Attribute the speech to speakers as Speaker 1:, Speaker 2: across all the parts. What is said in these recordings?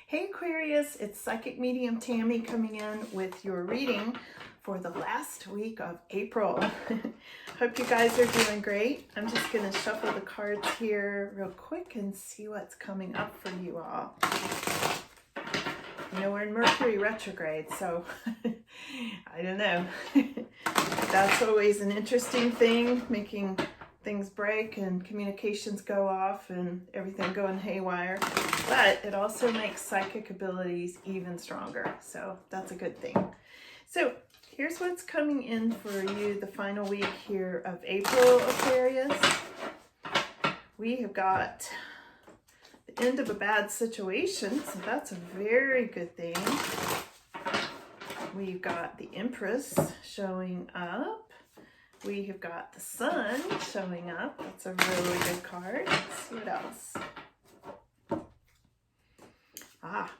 Speaker 1: Hey Aquarius, it's Psychic Medium Tammy coming in with your reading for the last week of April. Hope you guys are doing great. I'm just going to shuffle the cards here real quick and see what's coming up for you all. You know, we're in Mercury retrograde, so I don't know. That's always an interesting thing, making things break and communications go off and everything going haywire. But it also makes psychic abilities even stronger, so that's a good thing. So here's what's coming in for you the final week here of April, Aquarius. We have got the end of a bad situation, so that's a very good thing. We've got the Empress showing up. We have got the Sun showing up. That's a really good card. Let's see what else.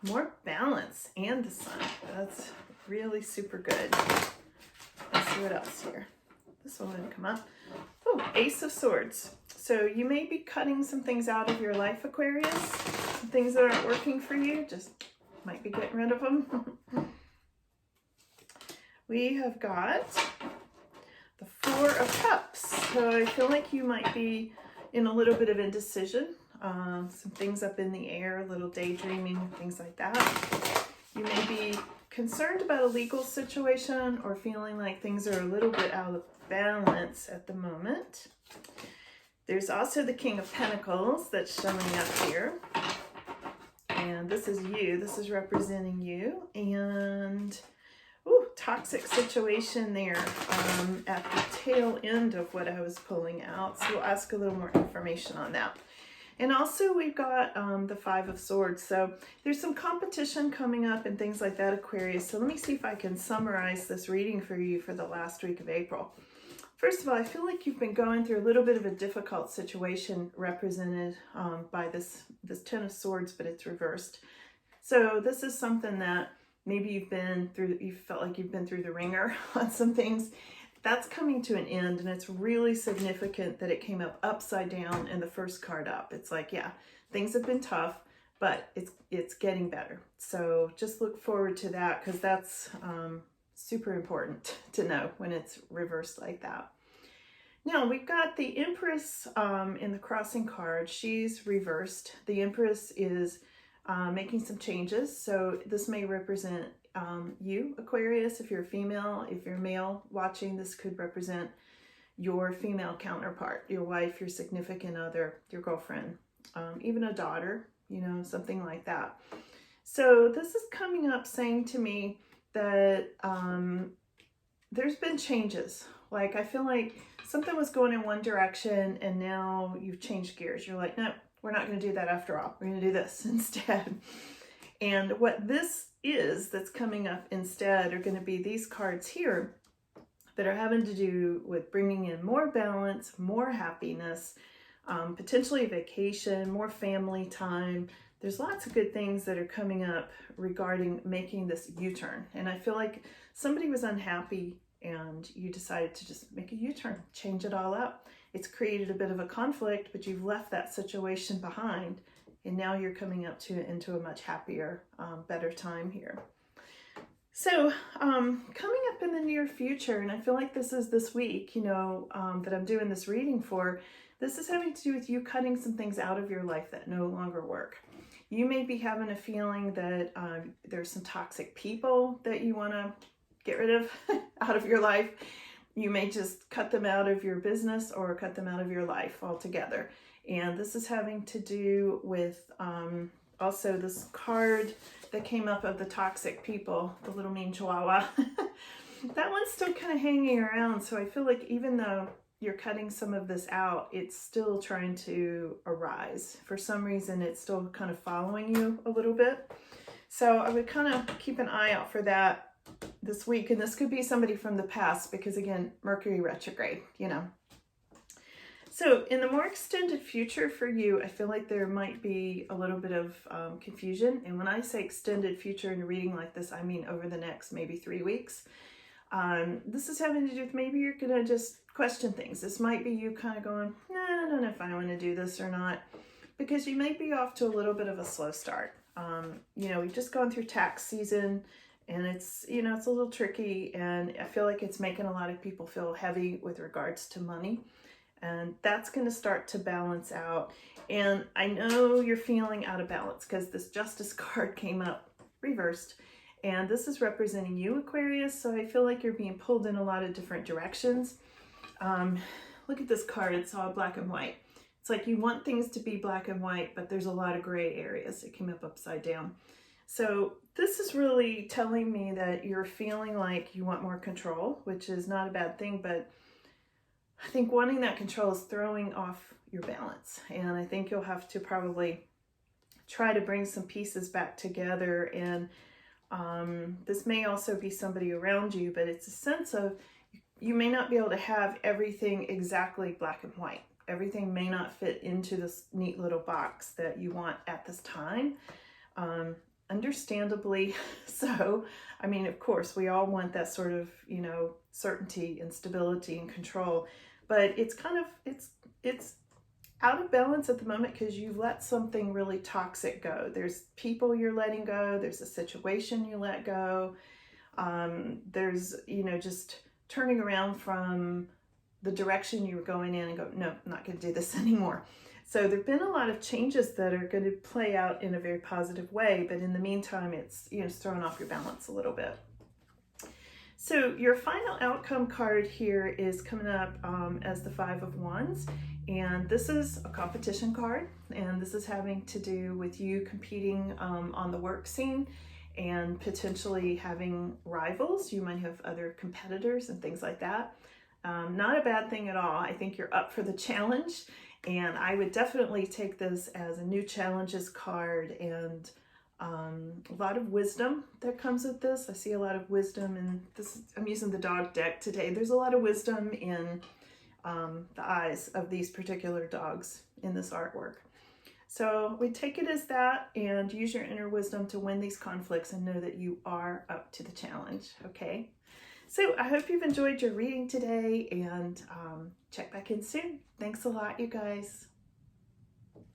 Speaker 1: More balance and the Sun. That's really super good. Let's see what else here. This one didn't come up. Oh, Ace of Swords. So you may be cutting some things out of your life, Aquarius. Some things that aren't working for you. Just might be getting rid of them. We have got the Four of Cups. So I feel like you might be in a little bit of indecision. Some things up in the air, a little daydreaming, things like that. You may be concerned about a legal situation or feeling like things are a little bit out of balance at the moment. There's also the King of Pentacles that's showing up here. And this is you. This is representing you. And toxic situation there at the tail end of what I was pulling out. So we'll ask a little more information on that. And also we've got the Five of Swords. So there's some competition coming up and things like that, Aquarius. So let me see if I can summarize this reading for you for the last week of April. First of all, I feel like you've been going through a little bit of a difficult situation represented by this Ten of Swords, but it's reversed. So this is something that maybe you felt like you've been through the ringer on some things. That's coming to an end, and it's really significant that it came up upside down and the first card up. It's like, yeah, things have been tough, but it's getting better. So just look forward to that, because that's super important to know when it's reversed like that. Now we've got the Empress in the crossing card. She's reversed. The Empress is making some changes. So this may represent you, Aquarius, if you're a female. If you're male watching, this could represent your female counterpart, your wife, your significant other, your girlfriend, even a daughter, you know, something like that. So this is coming up saying to me that there's been changes. Like, I feel like something was going in one direction and now you've changed gears. You're like, no, we're not going to do that after all. We're going to do this instead. And what this is that's coming up instead are going to be these cards here that are having to do with bringing in more balance, more happiness, potentially a vacation, more family time. There's lots of good things that are coming up regarding making this U-turn. And I feel like somebody was unhappy and you decided to just make a U-turn, change it all up. It's created a bit of a conflict, but you've left that situation behind. And now you're coming up into a much happier, better time here. So coming up in the near future, and I feel like this is this week, you know, that I'm doing this reading for, this is having to do with you cutting some things out of your life that no longer work. You may be having a feeling that there's some toxic people that you want to get rid of out of your life. You may just cut them out of your business or cut them out of your life altogether. And this is having to do with also this card that came up of the toxic people, the little mean chihuahua. That one's still kind of hanging around. So I feel like even though you're cutting some of this out, it's still trying to arise. For some reason, it's still kind of following you a little bit. So I would kind of keep an eye out for that this week. And this could be somebody from the past because, again, Mercury retrograde, you know. So in the more extended future for you, I feel like there might be a little bit of confusion. And when I say extended future in a reading like this, I mean over the next maybe 3 weeks. This is having to do with maybe you're going to just question things. This might be you kind of going, nah, I don't know if I want to do this or not. Because you may be off to a little bit of a slow start. You know, we've just gone through tax season, and it's, you know, it's a little tricky, and I feel like it's making a lot of people feel heavy with regards to money. And that's going to start to balance out. And I know you're feeling out of balance because this Justice card came up reversed. And this is representing you, Aquarius. So I feel like you're being pulled in a lot of different directions. Look at this card. It's all black and white. It's like you want things to be black and white, but there's a lot of gray areas. It came up upside down. So this is really telling me that you're feeling like you want more control, which is not a bad thing, but I think wanting that control is throwing off your balance. And I think you'll have to probably try to bring some pieces back together. And this may also be somebody around you, but it's a sense of you may not be able to have everything exactly black and white. Everything may not fit into this neat little box that you want at this time. Understandably so. I mean, of course, we all want that sort of, you know, certainty and stability and control, but it's kind of, it's out of balance at the moment because you've let something really toxic go. There's people you're letting go. There's a situation you let go. There's, you know, just turning around from the direction you were going in and go, no, I'm not going to do this anymore. So there've been a lot of changes that are going to play out in a very positive way, but in the meantime, it's, you know, it's throwing off your balance a little bit. So your final outcome card here is coming up as the 5 of Wands, and this is a competition card, and this is having to do with you competing on the work scene and potentially having rivals. You might have other competitors and things like that. Not a bad thing at all. I think you're up for the challenge, and I would definitely take this as a new challenges card, and a lot of wisdom that comes with this. I see a lot of wisdom in this. I'm using the dog deck today. There's a lot of wisdom in the eyes of these particular dogs in this artwork. So we take it as that and use your inner wisdom to win these conflicts and know that you are up to the challenge, okay? So I hope you've enjoyed your reading today, and check back in soon. Thanks a lot, you guys.